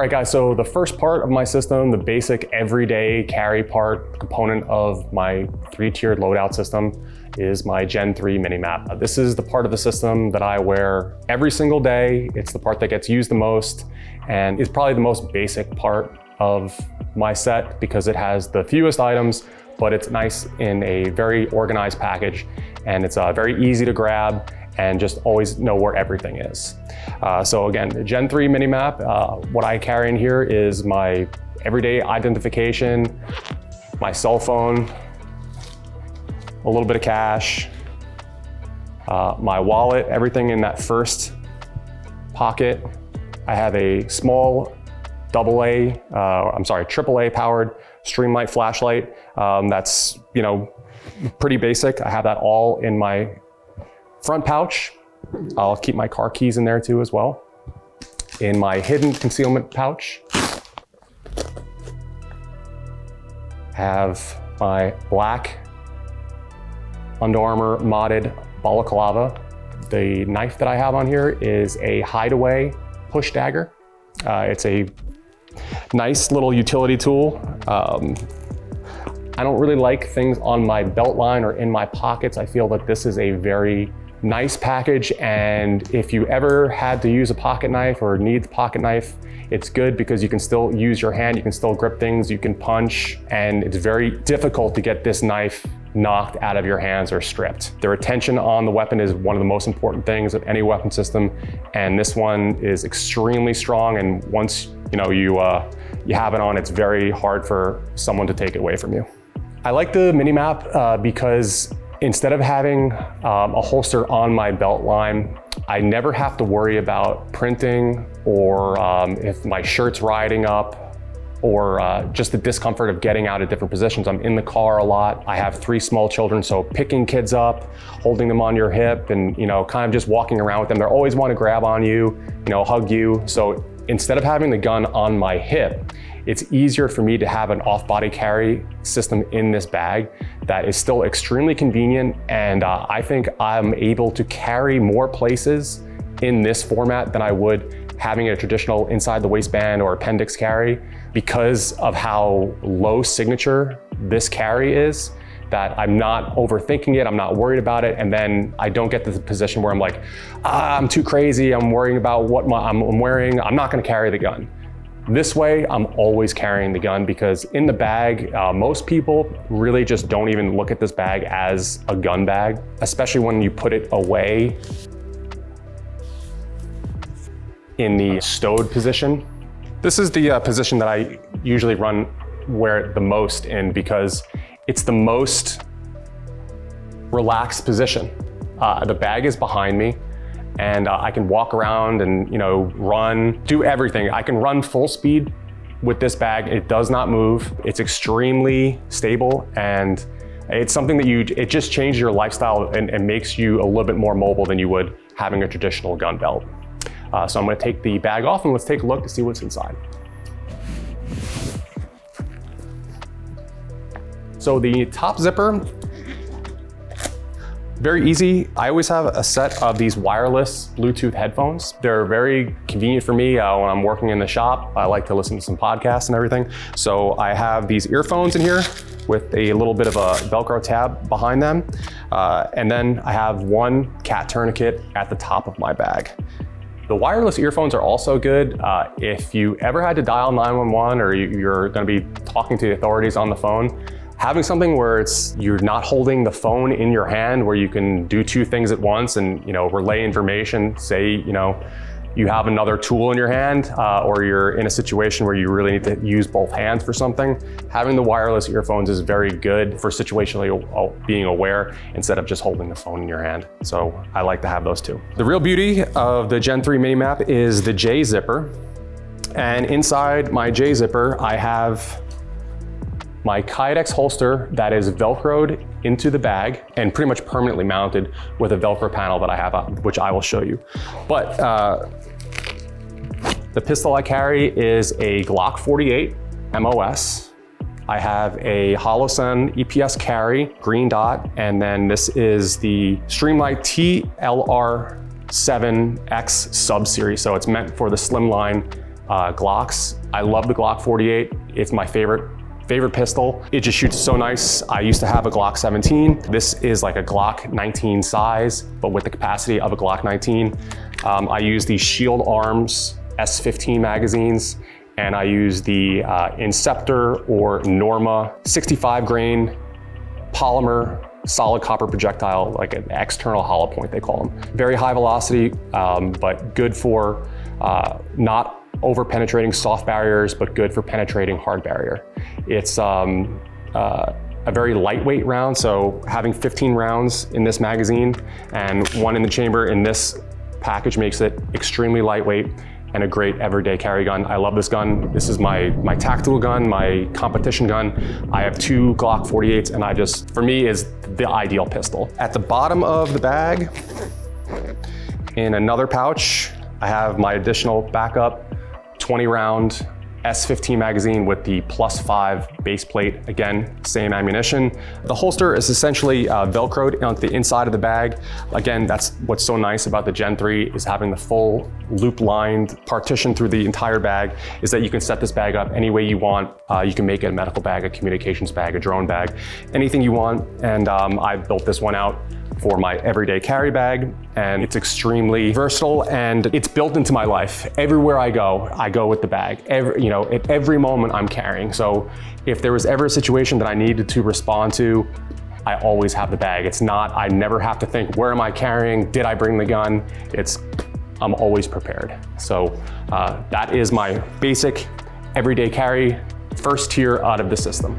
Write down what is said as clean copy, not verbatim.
right guys, so the first part of my system, the basic everyday carry part component of my 3-tiered loadout system is my Gen 3 MiniMAP. This is the part of the system that I wear every single day. It's the part that gets used the most, and it's probably the most basic part of my set because it has the fewest items, but it's nice in a very organized package, and it's very easy to grab and just always know where everything is. So again, the Gen 3 MiniMAP, what I carry in here is my everyday identification, my cell phone, a little bit of cash, my wallet, everything in that first pocket. I have a small AAA powered Streamlight flashlight. That's, pretty basic. I have that all in my front pouch. I'll keep my car keys in there too as well. In my hidden concealment pouch, have my black Under Armour modded balaclava. The knife that I have on here is a hideaway push dagger. It's a nice little utility tool. I don't really like things on my belt line or in my pockets. I feel that this is a very nice package, and if you ever had to use a pocket knife or need the pocket knife, it's good because you can still use your hand, you can still grip things, you can punch, and it's very difficult to get this knife knocked out of your hands or stripped. The retention on the weapon is one of the most important things of any weapon system, and this one is extremely strong, and once you have it on, it's very hard for someone to take it away from you. I like the MiniMAP because instead of having a holster on my belt line, I never have to worry about printing or if my shirt's riding up, or just the discomfort of getting out of different positions. I'm in the car a lot. I have 3 small children, so picking kids up, holding them on your hip, and kind of just walking around with them. They always want to grab on you, hug you. So instead of having the gun on my hip, it's easier for me to have an off-body carry system in this bag that is still extremely convenient, and I think I'm able to carry more places in this format than I would having a traditional inside the waistband or appendix carry, because of how low signature this carry is, that I'm not overthinking it, I'm not worried about it, and then I don't get to the position where I'm like, I'm too crazy, I'm worrying about what I'm wearing, I'm not gonna carry the gun. This way, I'm always carrying the gun, because in the bag, most people really just don't even look at this bag as a gun bag, especially when you put it away in the stowed position. This is the position that I usually wear it the most in, because it's the most relaxed position. The bag is behind me, and I can walk around and run, do everything. I can run full speed with this bag. It does not move. It's extremely stable, and it's something that it just changes your lifestyle and makes you a little bit more mobile than you would having a traditional gun belt. So I'm gonna take the bag off and let's take a look to see what's inside. So the top zipper, very easy. I always have a set of these wireless Bluetooth headphones. They're very convenient for me when I'm working in the shop. I like to listen to some podcasts and everything. So I have these earphones in here with a little bit of a Velcro tab behind them. And then I have one cat tourniquet at the top of my bag. The wireless earphones are also good. If you ever had to dial 911 or you're gonna be talking to the authorities on the phone, having something where you're not holding the phone in your hand, where you can do 2 things at once and relay information. Say you have another tool in your hand, or you're in a situation where you really need to use both hands for something. Having the wireless earphones is very good for situationally being aware instead of just holding the phone in your hand. So I like to have those too. The real beauty of the Gen 3 MiniMAP is the J zipper, and inside my J zipper I have my Kydex holster that is Velcroed into the bag and pretty much permanently mounted with a Velcro panel that I have up, which I will show you. But the pistol I carry is a Glock 48 MOS. I have a Holosun EPS carry, green dot, and then this is the Streamlight TLR7X sub-series. So it's meant for the slimline Glocks. I love the Glock 48. It's my favorite pistol. It just shoots so nice. I used to have a Glock 17. This is like a Glock 19 size, but with the capacity of a Glock 19. I use the Shield Arms S15 magazines, and I use the Inceptor or Norma 65 grain polymer solid copper projectile, like an external hollow point they call them. Very high velocity, but good for not over penetrating soft barriers, but good for penetrating hard barrier. It's a very lightweight round, so having 15 rounds in this magazine and 1 in the chamber in this package makes it extremely lightweight and a great everyday carry gun. I love this gun. This is my tactical gun, my competition gun. I have 2 Glock 48s, and for me, is the ideal pistol. At the bottom of the bag, in another pouch, I have my additional backup 20 round S15 magazine with the +5 base plate. Again, same ammunition. The holster is essentially Velcroed on the inside of the bag. Again, that's what's so nice about the Gen 3 is having the full loop-lined partition through the entire bag, is that you can set this bag up any way you want. You can make it a medical bag, a communications bag, a drone bag, anything you want. And I built this one out for my everyday carry bag, and it's extremely versatile and it's built into my life. Everywhere I go with the bag. At every moment I'm carrying. So if there was ever a situation that I needed to respond to, I always have the bag. I never have to think, where am I carrying? Did I bring the gun? I'm always prepared. So that is my basic everyday carry, first tier out of the system.